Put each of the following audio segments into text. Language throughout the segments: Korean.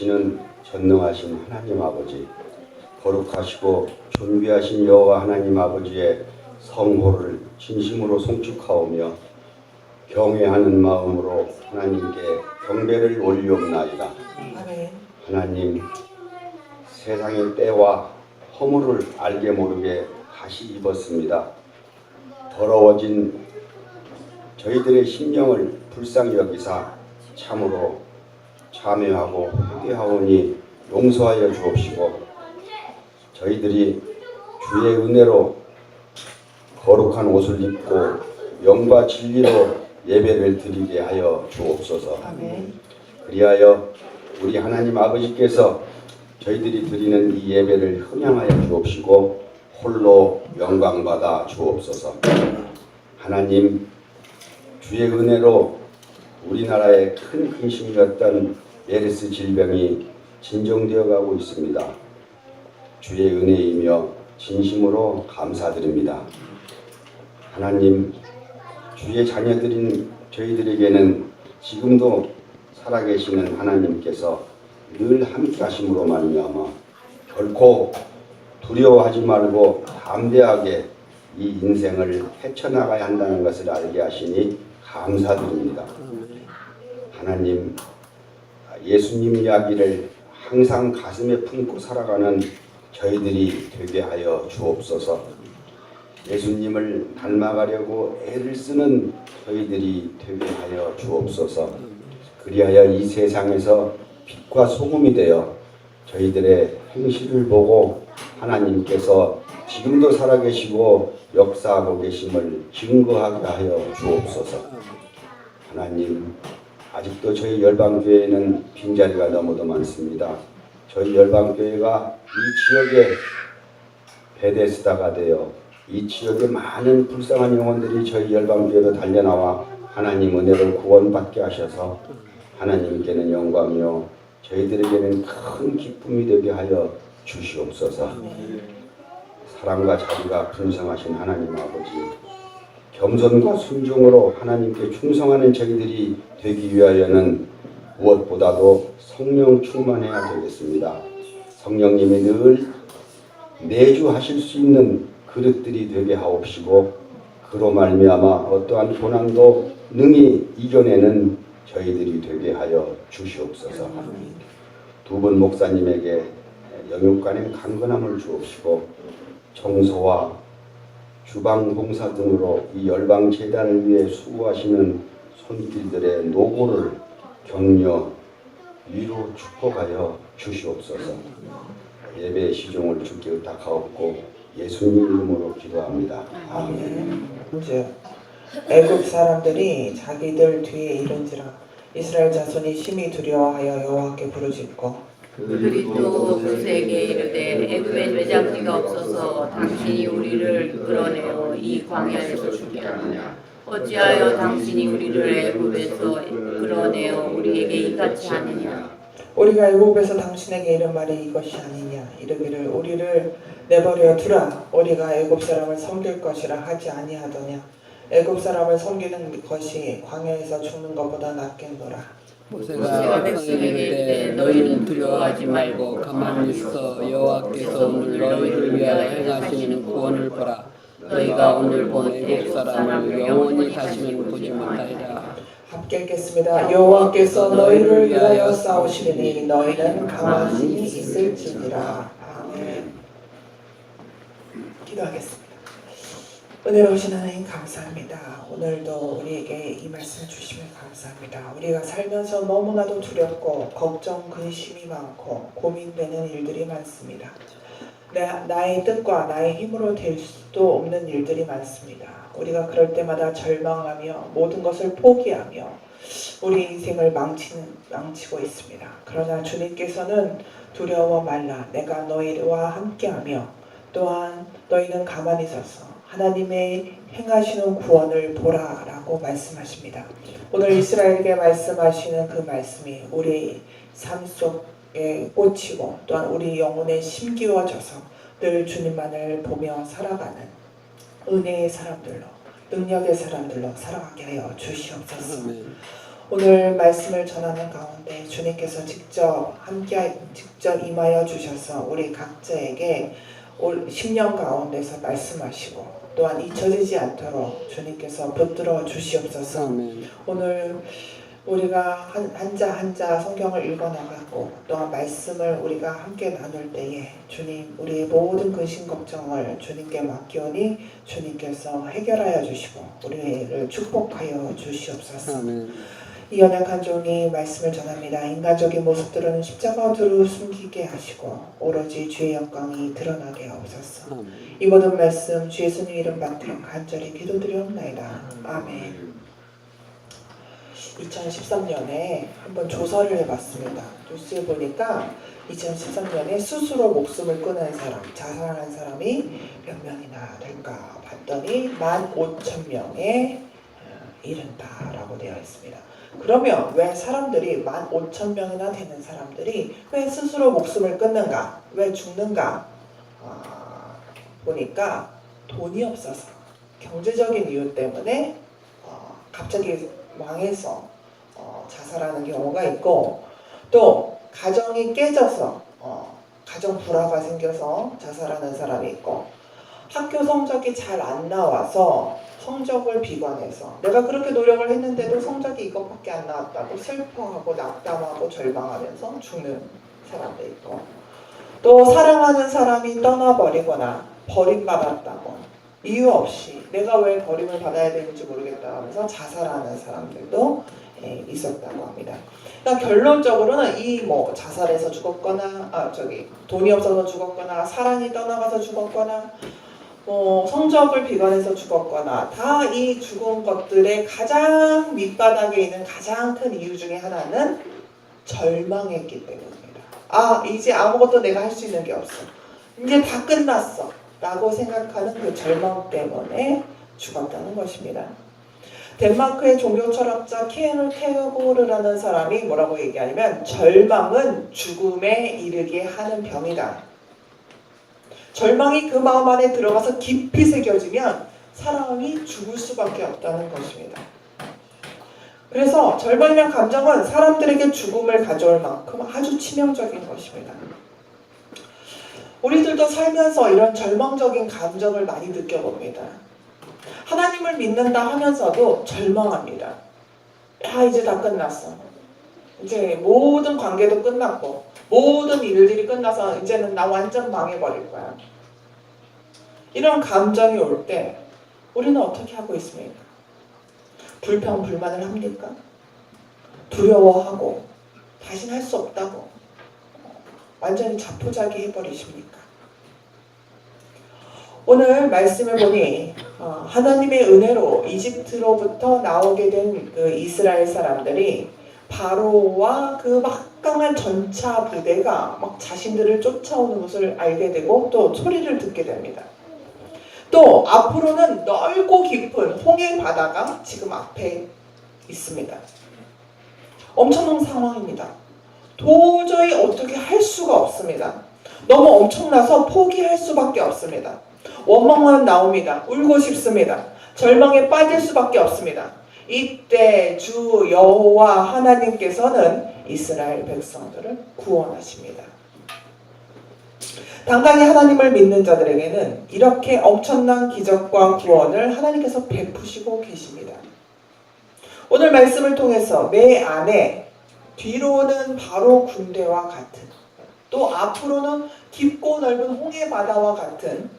계시는 전능하신 하나님 아버지, 거룩하시고 존귀하신 여호와 하나님 아버지의 성호를 진심으로 송축하오며 경외하는 마음으로 하나님께 경배를 올리옵나이다. 하나님, 세상의 때와 허물을 알게 모르게 다시 입었습니다. 더러워진 저희들의 심령을 불쌍히 여기사 참으로 참회하고 회개하오니 용서하여 주옵시고, 저희들이 주의 은혜로 거룩한 옷을 입고 영과 진리로 예배를 드리게 하여 주옵소서. 그리하여 우리 하나님 아버지께서 저희들이 드리는 이 예배를 흥양하여 주옵시고 홀로 영광받아 주옵소서. 하나님, 주의 은혜로 우리나라의 큰 근심이었던 메르스 질병이 진정되어 가고 있습니다. 주의 은혜이며 진심으로 감사드립니다. 하나님, 주의 자녀들인 저희들에게는 지금도 살아계시는 하나님께서 늘 함께 하심으로 말미암아 결코 두려워하지 말고 담대하게 이 인생을 헤쳐나가야 한다는 것을 알게 하시니 감사드립니다. 하나님, 예수님 이야기를 항상 가슴에 품고 살아가는 저희들이 되게 하여 주옵소서. 예수님을 닮아가려고 애를 쓰는 저희들이 되게 하여 주옵소서. 그리하여 이 세상에서 빛과 소금이 되어 저희들의 행실을 보고 하나님께서 지금도 살아계시고 역사하고 계심을 증거하게 하여 주옵소서. 하나님, 아직도 저희 열방교회에는 빈자리가 너무도 많습니다. 저희 열방교회가 이 지역에 베데스다가 되어 이 지역의 많은 불쌍한 영혼들이 저희 열방교회로 달려나와 하나님 은혜를 구원받게 하셔서 하나님께는 영광이요 저희들에게는 큰 기쁨이 되게 하여 주시옵소서. 사랑과 자비가 분성하신 하나님 아버지, 겸손과 순종으로 하나님께 충성하는 저희들이 되기 위하여는 무엇보다도 성령 충만해야 되겠습니다. 성령님이 늘 내주하실 수 있는 그릇들이 되게 하옵시고, 그로 말미암아 어떠한 고난도 능히 이겨내는 저희들이 되게 하여 주시옵소서. 두 분 목사님에게 영육간의 강건함을 주옵시고, 청소와 주방 봉사 등으로 이 열방 재단을 위해 수고하시는 손길들의 노고를 격려, 위로 축복하여 주시옵소서. 예배의 시종을 주께 의탁하옵고 예수님 이름으로 기도합니다. 아멘. 애굽 사람들이 자기들 뒤에 이른지라 이스라엘 자손이 심히 두려워하여 여호와께 부르짖고 그들이 또 모세에게 이르되 애굽에 외장지가 없어서 당신이 우리를 끌어내어 이 광야에서 죽게 하느냐? 어찌하여 당신이 우리를 애굽에서 끌어내어 우리에게 이같이 하느냐? 우리가 애굽에서 당신에게 이른 말이 이것이 아니냐? 이르기를 우리를 내버려 두라. 우리가 애굽 사람을 섬길 것이라 하지 아니하더냐? 애굽 사람을 섬기는 것이 광야에서 죽는 것보다 낫겠노라. 모세가 백성에게 이르되 너희는 두려워하지 말고 가만히 있어 여호와께서 오늘 너희를 위하여 행하시는 구원을 보라. 너희가 오늘 본 애굽 사람을 영원히 다시는 보지 못하리라. 함께 읽겠습니다. 여호와께서 너희를 위하여 싸우시리니 너희는 가만히 있을지니라. 아멘. 기도하겠습니다. 은혜로우신 하나님 감사합니다. 오늘도 우리에게 이 말씀 주시면 감사합니다. 우리가 살면서 너무나도 두렵고 걱정, 근심이 많고 고민되는 일들이 많습니다. 나의 뜻과 나의 힘으로 될 수도 없는 일들이 많습니다. 우리가 그럴 때마다 절망하며 모든 것을 포기하며 우리 인생을 망치고 있습니다. 그러나 주님께서는 두려워 말라. 내가 너희와 함께하며 또한 너희는 가만히 서서 하나님의 행하시는 구원을 보라 라고 말씀하십니다. 오늘 이스라엘에게 말씀하시는 그 말씀이 우리 삶 속에 꽂히고 또한 우리 영혼에 심기워져서 늘 주님만을 보며 살아가는 은혜의 사람들로 능력의 사람들로 살아가게 하여 주시옵소서. 오늘 말씀을 전하는 가운데 주님께서 직접 임하여 주셔서 우리 각자에게 올 10년 가운데서 말씀하시고 또한 잊혀지지 않도록 주님께서 붙들어 주시옵소서. 아멘. 오늘 우리가 한자 한자 성경을 읽어나가고 또한 말씀을 우리가 함께 나눌 때에 주님 우리의 모든 근심 걱정을 주님께 맡기오니 주님께서 해결하여 주시고 우리를 축복하여 주시옵소서. 아멘. 이 연약한 종이 말씀을 전합니다. 인간적인 모습들은 십자가 뒤로 숨기게 하시고 오로지 주의 영광이 드러나게 하옵소서. 아멘. 이 모든 말씀 주 예수님 이름 받들어 간절히 기도드리옵나이다. 아멘. 2013년에 한번 조사를 해봤습니다. 뉴스에 보니까 2013년에 스스로 목숨을 끊은 사람, 자살한 사람이 몇 명이나 될까 봤더니 15,000명에 이른다라고 되어 있습니다. 그러면 왜 사람들이 15,000명이나 되는 사람들이 왜 스스로 목숨을 끊는가? 왜 죽는가? 보니까 돈이 없어서 경제적인 이유 때문에 갑자기 망해서 자살하는 경우가 있고 또 가정이 깨져서 가정 불화가 생겨서 자살하는 사람이 있고 학교 성적이 잘 안 나와서 성적을 비관해서 내가 그렇게 노력을 했는데도 성적이 이것밖에 안 나왔다고 슬퍼하고 낙담하고 절망하면서 죽는 사람도 있고 또 사랑하는 사람이 떠나버리거나 버림받았다고 이유 없이 내가 왜 버림을 받아야 되는지 모르겠다 하면서 자살하는 사람들도 있었다고 합니다. 그러니까 결론적으로는 이 자살해서 죽었거나 돈이 없어서 죽었거나 사랑이 떠나가서 죽었거나 성적을 비관해서 죽었거나 다 이 죽은 것들의 가장 밑바닥에 있는 가장 큰 이유 중에 하나는 절망했기 때문입니다. 이제 아무것도 내가 할 수 있는 게 없어. 이제 다 끝났어. 라고 생각하는 그 절망 때문에 죽었다는 것입니다. 덴마크의 종교 철학자 키에누 케고르라는 사람이 뭐라고 얘기하냐면 절망은 죽음에 이르게 하는 병이다. 절망이 그 마음 안에 들어가서 깊이 새겨지면 사람이 죽을 수밖에 없다는 것입니다. 그래서 절망이란 감정은 사람들에게 죽음을 가져올 만큼 아주 치명적인 것입니다. 우리들도 살면서 이런 절망적인 감정을 많이 느껴봅니다. 하나님을 믿는다 하면서도 절망합니다. 이제 다 끝났어. 이제 모든 관계도 끝났고 모든 일들이 끝나서 이제는 나 완전 망해버릴 거야. 이런 감정이 올 때 우리는 어떻게 하고 있습니까? 불평불만을 합니까? 두려워하고 다신 할 수 없다고 완전히 자포자기 해버리십니까? 오늘 말씀을 보니 하나님의 은혜로 이집트로부터 나오게 된 그 이스라엘 사람들이 바로와 그 막강한 전차 부대가 막 자신들을 쫓아오는 것을 알게 되고 또 소리를 듣게 됩니다. 또 앞으로는 넓고 깊은 홍해 바다가 지금 앞에 있습니다. 엄청난 상황입니다. 도저히 어떻게 할 수가 없습니다. 너무 엄청나서 포기할 수밖에 없습니다. 원망만 나옵니다. 울고 싶습니다. 절망에 빠질 수밖에 없습니다. 이때 주 여호와 하나님께서는 이스라엘 백성들을 구원하십니다. 당당히 하나님을 믿는 자들에게는 이렇게 엄청난 기적과 구원을 하나님께서 베푸시고 계십니다. 오늘 말씀을 통해서 내 안에 뒤로는 바로 군대와 같은 또 앞으로는 깊고 넓은 홍해 바다와 같은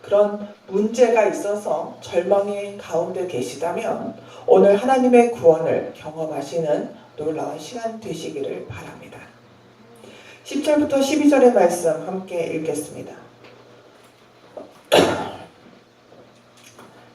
그런 문제가 있어서 절망의 가운데 계시다면 오늘 하나님의 구원을 경험하시는 놀라운 시간 되시기를 바랍니다. 10절부터 12절의 말씀 함께 읽겠습니다.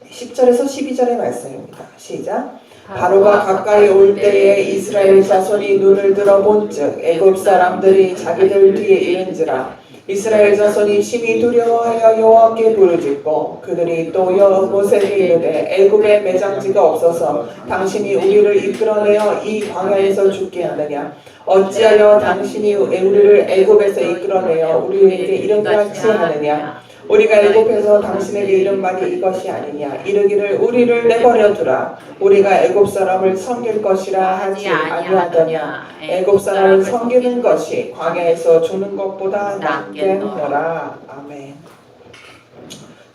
10절에서 12절의 말씀입니다. 시작. 바로가 가까이 올 때에 이스라엘 자손이 눈을 들어 본즉 애굽 사람들이 자기들 뒤에 이른지라. 이스라엘 자손이 심히 두려워하여 여호와께 부르짖고 그들이 또 모세에게 이르되 애굽에 매장지가 없어서 당신이 우리를 이끌어내어 이 광야에서 죽게 하느냐. 어찌하여 당신이 우리를 애굽에서 이끌어내어 우리에게 이런같이 하느냐. 우리가 애굽에서 당신에게 이른 말이 이것이 아니냐 이르기를 우리를 내버려 두라 우리가 애굽 사람을 섬길 것이라 하지 아니하더냐 애굽 사람을 섬기는 것이 광야에서 죽는 것보다 낫겠노라. 아멘.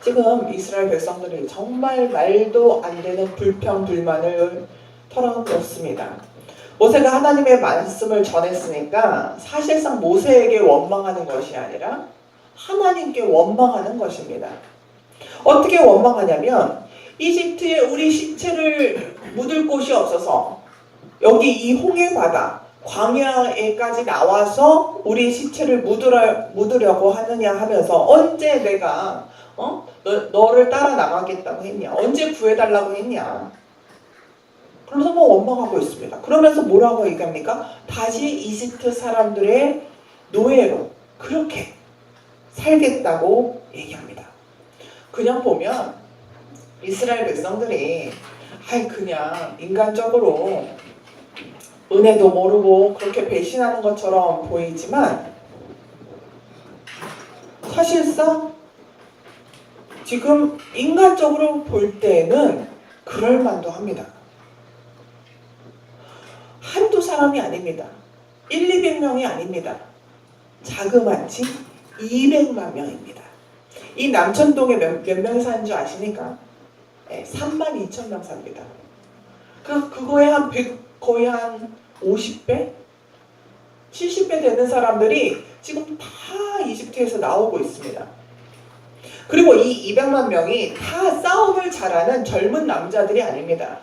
지금 이스라엘 백성들이 정말 말도 안 되는 불평불만을 털어놓습니다. 모세가 하나님의 말씀을 전했으니까 사실상 모세에게 원망하는 것이 아니라 하나님께 원망하는 것입니다. 어떻게 원망하냐면 이집트에 우리 시체를 묻을 곳이 없어서 여기 이 홍해바다 광야에까지 나와서 우리 시체를 묻으려고 하느냐 하면서 언제 내가 너를 따라 나가겠다고 했냐 언제 구해달라고 했냐 그러면서 원망하고 있습니다. 그러면서 뭐라고 얘기합니까? 다시 이집트 사람들의 노예로 그렇게 살겠다고 얘기합니다. 그냥 보면 이스라엘 백성들이 그냥 인간적으로 은혜도 모르고 그렇게 배신하는 것처럼 보이지만 사실상 지금 인간적으로 볼 때는 그럴만도 합니다. 한두 사람이 아닙니다. 200명이 아닙니다. 자그마치 200만 명입니다. 이 남천동에 몇 명이 사는 줄 아십니까? 32,000명 삽니다. 그거에 거의 한 50배? 70배 되는 사람들이 지금 다 이집트에서 나오고 있습니다. 그리고 이 200만 명이 다 싸움을 잘하는 젊은 남자들이 아닙니다.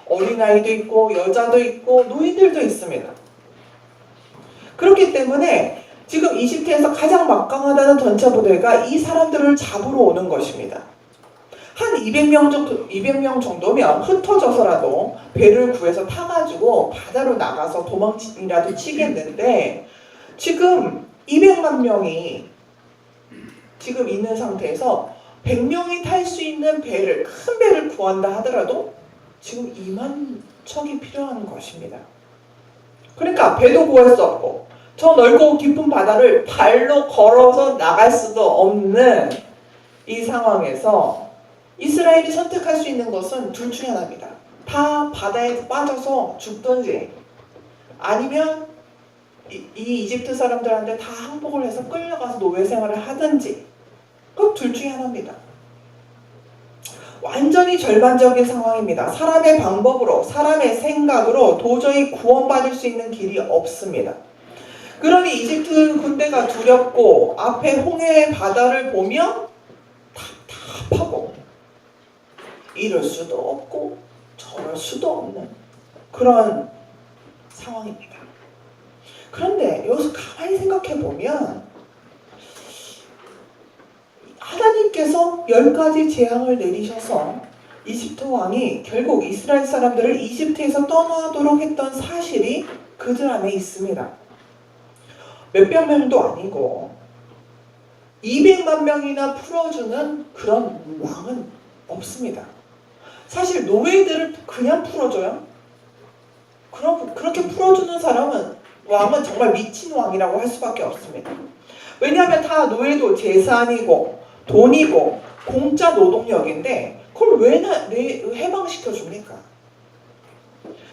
어린아이도 있고 여자도 있고 노인들도 있습니다. 그렇기 때문에 지금 이집트에서 가장 막강하다는 전차 부대가 이 사람들을 잡으러 오는 것입니다. 한 200명 정도면 흩어져서라도 배를 구해서 타가지고 바다로 나가서 도망이라도 치겠는데 지금 200만 명이 지금 있는 상태에서 100명이 탈 수 있는 배를 큰 배를 구한다 하더라도 지금 2만 척이 필요한 것입니다. 그러니까 배도 구할 수 없고 저 넓고 깊은 바다를 발로 걸어서 나갈 수도 없는 이 상황에서 이스라엘이 선택할 수 있는 것은 둘 중에 하나입니다. 다 바다에 빠져서 죽든지 아니면 이 이집트 사람들한테 다 항복을 해서 끌려가서 노예 생활을 하든지 그 둘 중에 하나입니다. 완전히 절반적인 상황입니다. 사람의 방법으로 사람의 생각으로 도저히 구원받을 수 있는 길이 없습니다. 그러니 이집트 군대가 두렵고 앞에 홍해 바다를 보면 답답하고 이럴 수도 없고 저럴 수도 없는 그런 상황입니다. 그런데 여기서 가만히 생각해 보면 하나님께서 10가지 재앙을 내리셔서 이집트 왕이 결국 이스라엘 사람들을 이집트에서 떠나도록 했던 사실이 그들 안에 있습니다. 몇백 명도 아니고 200만 명이나 풀어주는 그런 왕은 없습니다. 사실 노예들을 그냥 풀어줘요? 그렇게 풀어주는 왕은 정말 미친 왕이라고 할 수밖에 없습니다. 왜냐하면 다 노예도 재산이고 돈이고 공짜 노동력인데 그걸 왜 해방시켜 줍니까?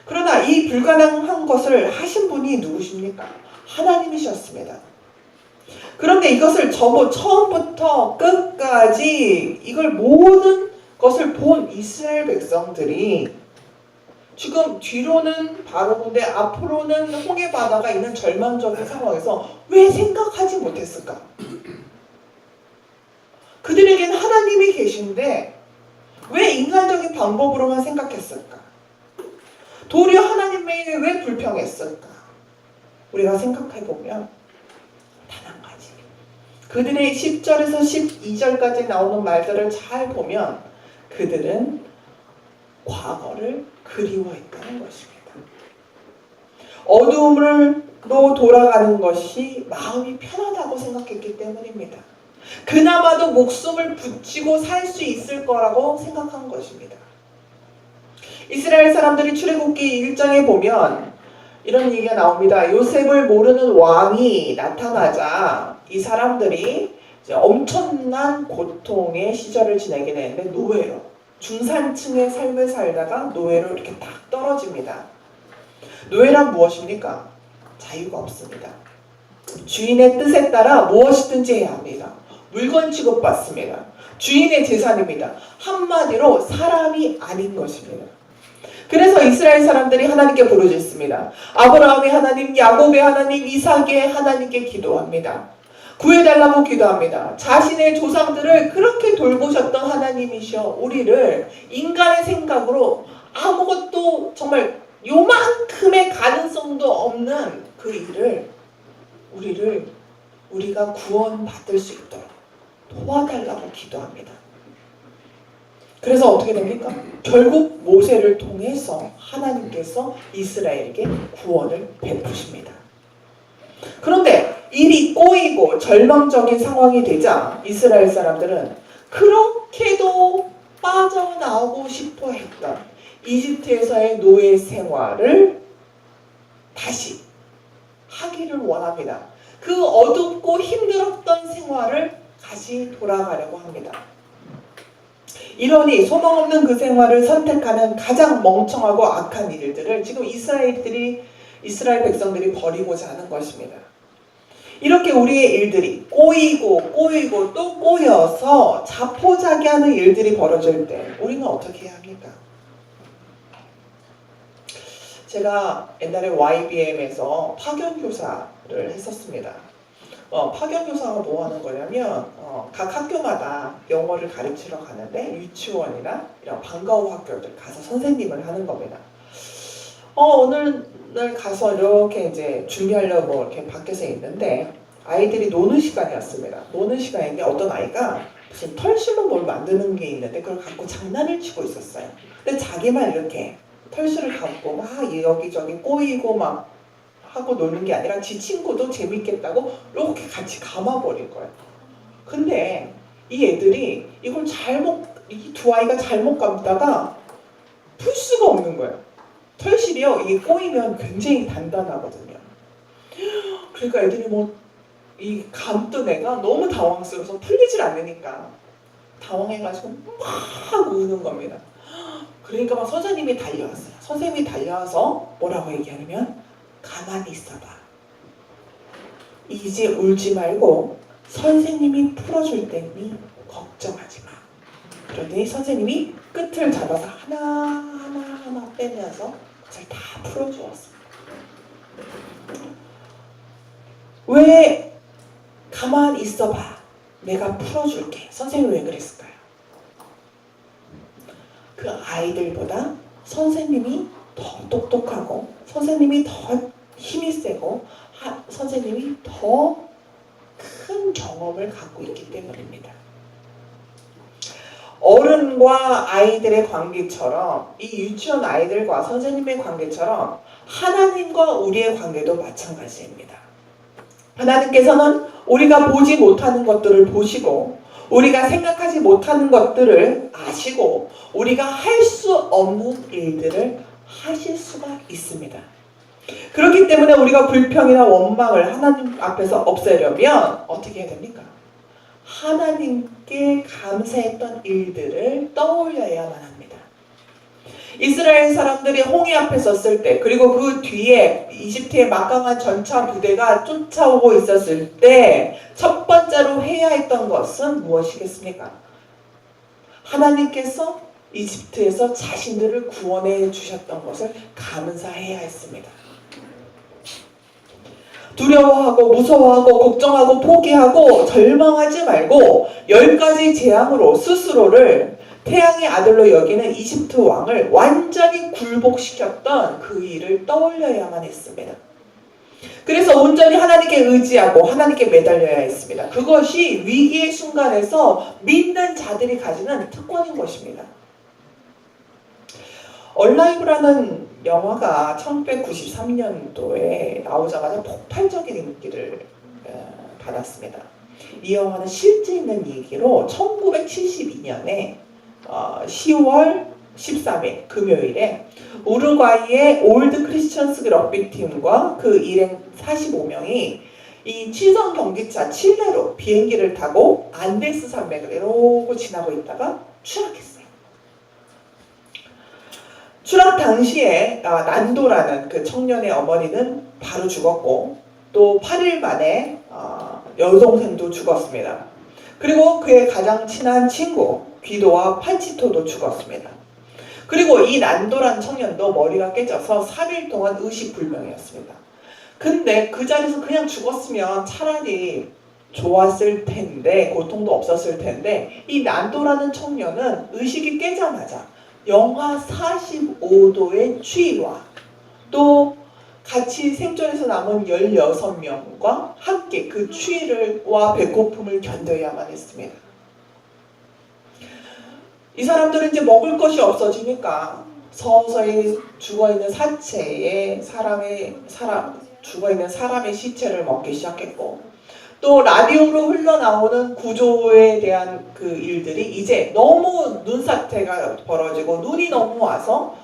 그러나 이 불가능한 것을 하신 분이 누구십니까? 하나님이셨습니다. 그런데 이것을 처음부터 끝까지 이걸 모든 것을 본 이스라엘 백성들이 지금 뒤로는 바로군데 앞으로는 홍해바다가 있는 절망적인 상황에서 왜 생각하지 못했을까? 그들에게는 하나님이 계신데 왜 인간적인 방법으로만 생각했을까? 도리어 하나님에게 왜 불평했을까? 우리가 생각해보면 단 한 가지. 그들의 10절에서 12절까지 나오는 말들을 잘 보면 그들은 과거를 그리워했다는 것입니다. 어두움으로 돌아가는 것이 마음이 편하다고 생각했기 때문입니다. 그나마도 목숨을 붙이고 살 수 있을 거라고 생각한 것입니다. 이스라엘 사람들이 출애굽기 1장에 보면 이런 얘기가 나옵니다. 요셉을 모르는 왕이 나타나자 이 사람들이 이제 엄청난 고통의 시절을 지내게 되는데 노예로 중산층의 삶을 살다가 노예로 이렇게 딱 떨어집니다. 노예란 무엇입니까? 자유가 없습니다. 주인의 뜻에 따라 무엇이든지 해야 합니다. 물건 취급받습니다. 주인의 재산입니다. 한마디로 사람이 아닌 것입니다. 그래서 이스라엘 사람들이 하나님께 부르짖습니다. 아브라함의 하나님, 야곱의 하나님, 이삭의 하나님께 기도합니다. 구해달라고 기도합니다. 자신의 조상들을 그렇게 돌보셨던 하나님이셔 우리를 인간의 생각으로 아무것도 정말 요만큼의 가능성도 없는 그 일을 우리가 구원받을 수 있도록 도와달라고 기도합니다. 그래서 어떻게 됩니까? 결국 모세를 통해서 하나님께서 이스라엘에게 구원을 베푸십니다. 그런데 일이 꼬이고 절망적인 상황이 되자 이스라엘 사람들은 그렇게도 빠져나오고 싶어 했던 이집트에서의 노예 생활을 다시 하기를 원합니다. 그 어둡고 힘들었던 생활을 다시 돌아가려고 합니다. 이러니 소망 없는 그 생활을 선택하는 가장 멍청하고 악한 일들을 지금 이스라엘 백성들이 벌이고자 하는 것입니다. 이렇게 우리의 일들이 꼬이고 또 꼬여서 자포자기하는 일들이 벌어질 때 우리는 어떻게 해야 합니까? 제가 옛날에 YBM에서 파견교사를 했었습니다. 파견교사가 뭐 하는 거냐면 각 학교마다 영어를 가르치러 가는데 유치원이나 이런 방과후 학교들 가서 선생님을 하는 겁니다. 오늘 가서 이렇게 이제 준비하려고 이렇게 밖에서 있는데 아이들이 노는 시간이었습니다. 노는 시간인데 어떤 아이가 무슨 털실로 뭘 만드는 게 있는데 그걸 갖고 장난을 치고 있었어요. 근데 자기만 이렇게 털실을 갖고 막 여기저기 꼬이고 막 하고 노는 게 아니라 지 친구도 재밌겠다고 이렇게 같이 감아버릴 거예요. 근데 이 애들이 이걸 이 두 아이가 잘못 감다가 풀 수가 없는 거예요. 털실이요, 이게 꼬이면 굉장히 단단하거든요. 그러니까 애들이 이 감던 애가 너무 당황스러워서 풀리질 않으니까 당황해가지고 막 우는 겁니다. 그러니까 막 선생님이 달려왔어요. 선생님이 달려와서 뭐라고 얘기하냐면 가만히 있어봐. 이제 울지 말고 선생님이 풀어줄 테니 걱정하지 마. 그러더니 선생님이 끝을 잡아서 하나 빼면서 그걸 다 풀어주었습니다. 왜 가만히 있어봐. 내가 풀어줄게. 선생님이 왜 그랬을까요? 그 아이들보다 선생님이 더 똑똑하고 선생님이 더 힘이 세고 선생님이 더 큰 경험을 갖고 있기 때문입니다. 어른과 아이들의 관계처럼 이 유치원 아이들과 선생님의 관계처럼 하나님과 우리의 관계도 마찬가지입니다. 하나님께서는 우리가 보지 못하는 것들을 보시고 우리가 생각하지 못하는 것들을 아시고 우리가 할 수 없는 일들을 하실 수가 있습니다. 그렇기 때문에 우리가 불평이나 원망을 하나님 앞에서 없애려면 어떻게 해야 됩니까? 하나님께 감사했던 일들을 떠올려야만 합니다. 이스라엘 사람들이 홍해 앞에 섰을 때 그리고 그 뒤에 이집트의 막강한 전차 부대가 쫓아오고 있었을 때 첫 번째로 해야 했던 것은 무엇이겠습니까? 하나님께서 이집트에서 자신들을 구원해 주셨던 것을 감사해야 했습니다. 두려워하고 무서워하고 걱정하고 포기하고 절망하지 말고 10가지 재앙으로 스스로를 태양의 아들로 여기는 이집트 왕을 완전히 굴복시켰던 그 일을 떠올려야만 했습니다. 그래서 온전히 하나님께 의지하고 하나님께 매달려야 했습니다. 그것이 위기의 순간에서 믿는 자들이 가지는 특권인 것입니다. 얼라이브라는 영화가 1993년도에 나오자마자 폭발적인 인기를 받았습니다. 이 영화는 실제 있는 얘기로 1972년에 10월 13일 금요일에 우루과이의 올드 크리스천스 럭비팀과 그 일행 45명이 이 치성 경기차 칠레로 비행기를 타고 안데스 산맥을 이러고 지나고 있다가 추락했어요. 추락 당시에 난도라는 그 청년의 어머니는 바로 죽었고 또 8일 만에 여동생도 죽었습니다. 그리고 그의 가장 친한 친구 귀도와 판치토도 죽었습니다. 그리고 이 난도란 청년도 머리가 깨져서 3일 동안 의식불명이었습니다. 근데 그 자리에서 그냥 죽었으면 차라리 좋았을 텐데, 고통도 없었을 텐데, 이 난도라는 청년은 의식이 깨자마자 영하 45도의 추위와 또 같이 생존해서 남은 16명과 함께 그 추위와 배고픔을 견뎌야만 했습니다. 이 사람들은 이제 먹을 것이 없어지니까 서서히 죽어있는 사체에 죽어있는 사람의 시체를 먹기 시작했고, 또 라디오로 흘러나오는 구조에 대한 그 일들이 이제 너무 눈사태가 벌어지고 눈이 너무 와서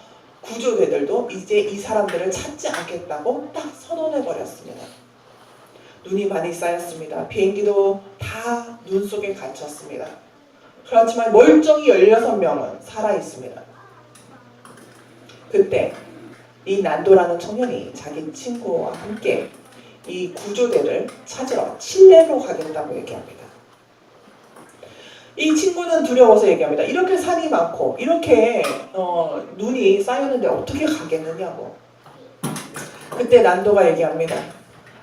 구조대들도 이제 이 사람들을 찾지 않겠다고 딱 선언해 버렸습니다. 눈이 많이 쌓였습니다. 비행기도 다 눈 속에 갇혔습니다. 그렇지만 멀쩡히 16명은 살아있습니다. 그때 이 난도라는 청년이 자기 친구와 함께 이 구조대를 찾으러 칠레로 가겠다고 얘기합니다. 이 친구는 두려워서 얘기합니다. 이렇게 산이 많고 이렇게 눈이 쌓였는데 어떻게 가겠느냐고. 그때 난도가 얘기합니다.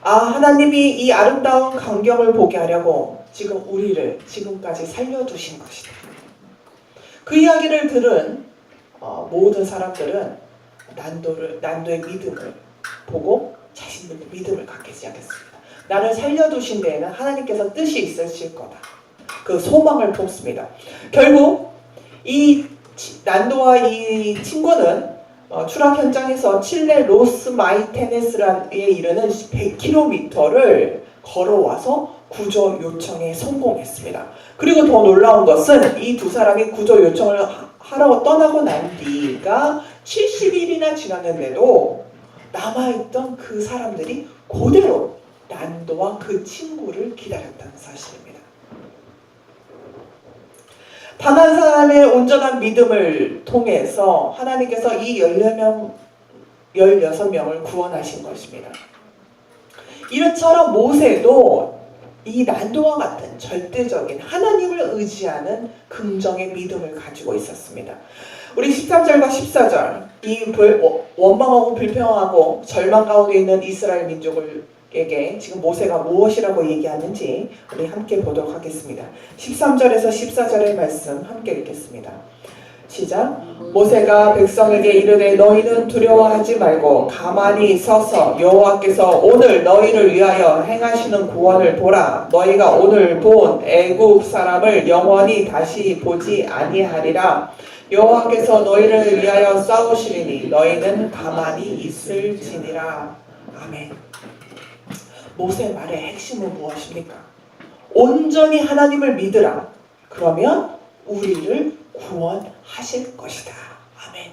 하나님이 이 아름다운 광경을 보게 하려고 지금 우리를 지금까지 살려두신 것이다. 그 이야기를 들은 모든 사람들은 난도의 믿음을 보고 자신들의 믿음을 갖기 시작했습니다. 나를 살려두신 데에는 하나님께서 뜻이 있으실 거다. 그 소망을 품습니다. 결국 이 난도와 이 친구는 추락 현장에서 칠레 로스 마이테네스에 이르는 100km를 걸어와서 구조 요청에 성공했습니다. 그리고 더 놀라운 것은 이 두 사람이 구조 요청을 하러 떠나고 난 뒤가 70일이나 지났는데도 남아있던 그 사람들이 그대로 난도와 그 친구를 기다렸다는 사실입니다. 단 한 사람의 온전한 믿음을 통해서 하나님께서 이 16명을 구원하신 것입니다. 이처럼 모세도 이 난도와 같은 절대적인 하나님을 의지하는 긍정의 믿음을 가지고 있었습니다. 우리 13절과 14절, 이 원망하고 불평하고 절망 가운데 있는 이스라엘 민족에게 지금 모세가 무엇이라고 얘기하는지 우리 함께 보도록 하겠습니다. 13절에서 14절의 말씀 함께 읽겠습니다. 시작. 모세가 백성에게 이르되 너희는 두려워하지 말고 가만히 서서 여호와께서 오늘 너희를 위하여 행하시는 구원을 보라. 너희가 오늘 본 애굽 사람을 영원히 다시 보지 아니하리라. 여호와께서 너희를 위하여 싸우시리니 너희는 가만히 있을지니라. 아멘. 모세 말의 핵심은 무엇입니까? 온전히 하나님을 믿으라. 그러면 우리를 구원하실 것이다. 아멘.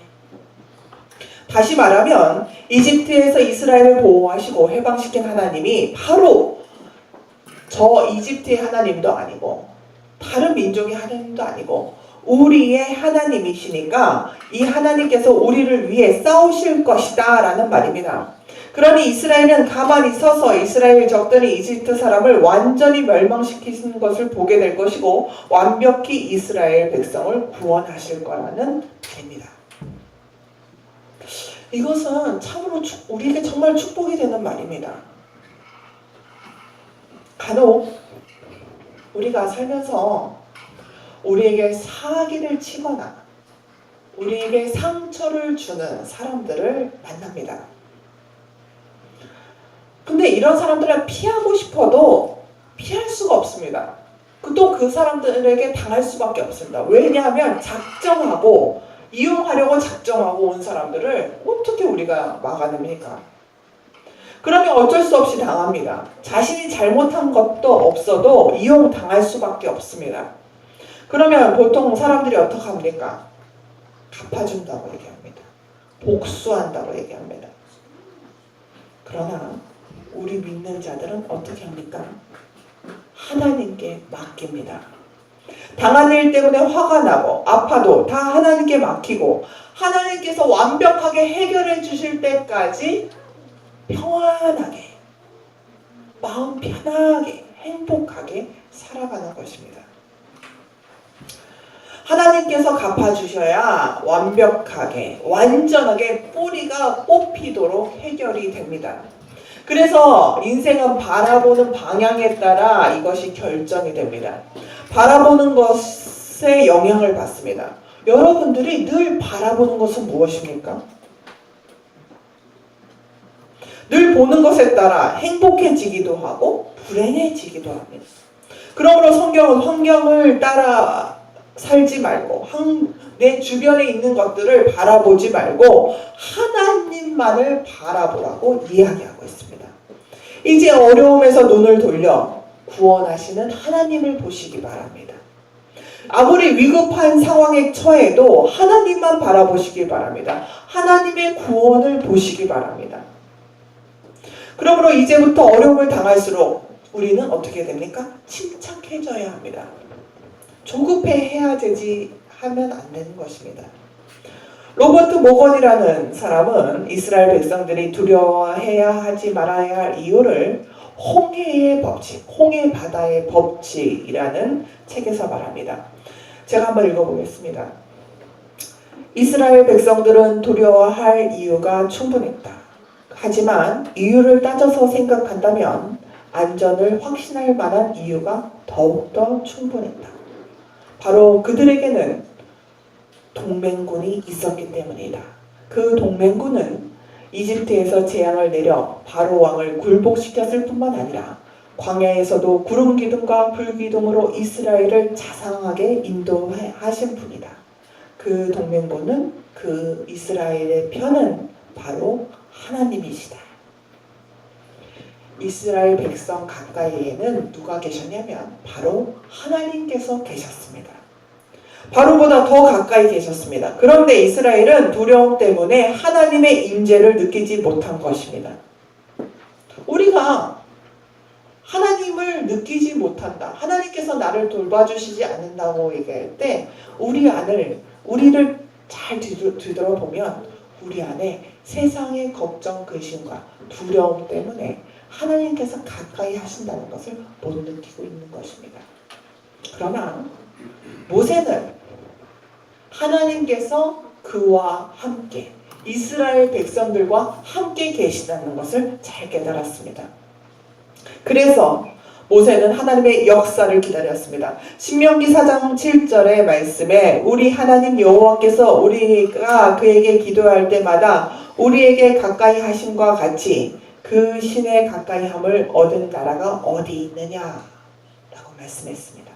다시 말하면 이집트에서 이스라엘을 보호하시고 해방시킨 하나님이 바로 저 이집트의 하나님도 아니고 다른 민족의 하나님도 아니고 우리의 하나님이시니까 이 하나님께서 우리를 위해 싸우실 것이다 라는 말입니다. 그러니 이스라엘은 가만히 서서 이스라엘 적들이 이집트 사람을 완전히 멸망시키는 것을 보게 될 것이고 완벽히 이스라엘 백성을 구원하실 거라는 말입니다. 이것은 참으로 우리에게 정말 축복이 되는 말입니다. 간혹 우리가 살면서 우리에게 사기를 치거나 우리에게 상처를 주는 사람들을 만납니다. 근데 이런 사람들은 피하고 싶어도 피할 수가 없습니다. 또 그 사람들에게 당할 수밖에 없습니다. 왜냐하면 작정하고 이용하려고 작정하고 온 사람들을 어떻게 우리가 막아냅니까? 그러면 어쩔 수 없이 당합니다. 자신이 잘못한 것도 없어도 이용당할 수밖에 없습니다. 그러면 보통 사람들이 어떻게 합니까? 갚아준다고 얘기합니다. 복수한다고 얘기합니다. 그러나 우리 믿는 자들은 어떻게 합니까? 하나님께 맡깁니다. 당한 일 때문에 화가 나고 아파도 다 하나님께 맡기고 하나님께서 완벽하게 해결해 주실 때까지 평안하게, 마음 편하게, 행복하게 살아가는 것입니다. 하나님께서 갚아주셔야 완벽하게, 완전하게 뿌리가 뽑히도록 해결이 됩니다. 그래서 인생은 바라보는 방향에 따라 이것이 결정이 됩니다. 바라보는 것에 영향을 받습니다. 여러분들이 늘 바라보는 것은 무엇입니까? 늘 보는 것에 따라 행복해지기도 하고 불행해지기도 합니다. 그러므로 성경은 환경을 따라 살지 말고 내 주변에 있는 것들을 바라보지 말고 하나님만을 바라보라고 이야기하고 있습니다. 이제 어려움에서 눈을 돌려 구원하시는 하나님을 보시기 바랍니다. 아무리 위급한 상황에 처해도 하나님만 바라보시기 바랍니다. 하나님의 구원을 보시기 바랍니다. 그러므로 이제부터 어려움을 당할수록 우리는 어떻게 됩니까? 침착해져야 합니다. 조급해해야 되지 하면 안 되는 것입니다. 로버트 모건이라는 사람은 이스라엘 백성들이 두려워해야 하지 말아야 할 이유를 홍해의 법칙, 홍해 바다의 법칙이라는 책에서 말합니다. 제가 한번 읽어보겠습니다. 이스라엘 백성들은 두려워할 이유가 충분했다. 하지만 이유를 따져서 생각한다면 안전을 확신할 만한 이유가 더욱더 충분했다. 바로 그들에게는 동맹군이 있었기 때문이다. 그 동맹군은 이집트에서 재앙을 내려 바로 왕을 굴복시켰을 뿐만 아니라 광야에서도 구름 기둥과 불 기둥으로 이스라엘을 자상하게 인도하신 분이다. 그 동맹군은 그 이스라엘의 편은 바로 하나님이시다. 이스라엘 백성 가까이에는 누가 계셨냐면 바로 하나님께서 계셨습니다. 바로보다 더 가까이 계셨습니다. 그런데 이스라엘은 두려움 때문에 하나님의 임재를 느끼지 못한 것입니다. 우리가 하나님을 느끼지 못한다. 하나님께서 나를 돌봐주시지 않는다고 얘기할 때 우리를 잘 뒤돌아보면 우리 안에 세상의 걱정, 근심과 두려움 때문에 하나님께서 가까이 하신다는 것을 못 느끼고 있는 것입니다. 그러나 모세는 하나님께서 그와 함께 이스라엘 백성들과 함께 계시다는 것을 잘 깨달았습니다. 그래서 모세는 하나님의 역사를 기다렸습니다. 신명기 4장 7절의 말씀에 우리 하나님 여호와께서 우리가 그에게 기도할 때마다 우리에게 가까이 하심과 같이 그 신의 가까이함을 얻은 나라가 어디 있느냐 라고 말씀했습니다.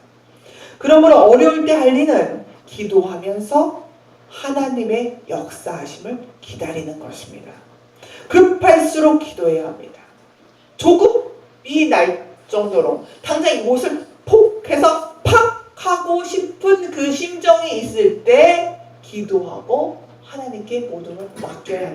그러므로 어려울 때 할 일은 기도하면서 하나님의 역사하심을 기다리는 것입니다. 급할수록 기도해야 합니다. 조급이 날 정도로 당장 이곳을 폭 해서 팍 하고 싶은 그 심정이 있을 때 기도하고 하나님께 모든 걸 맡겨야 합니다.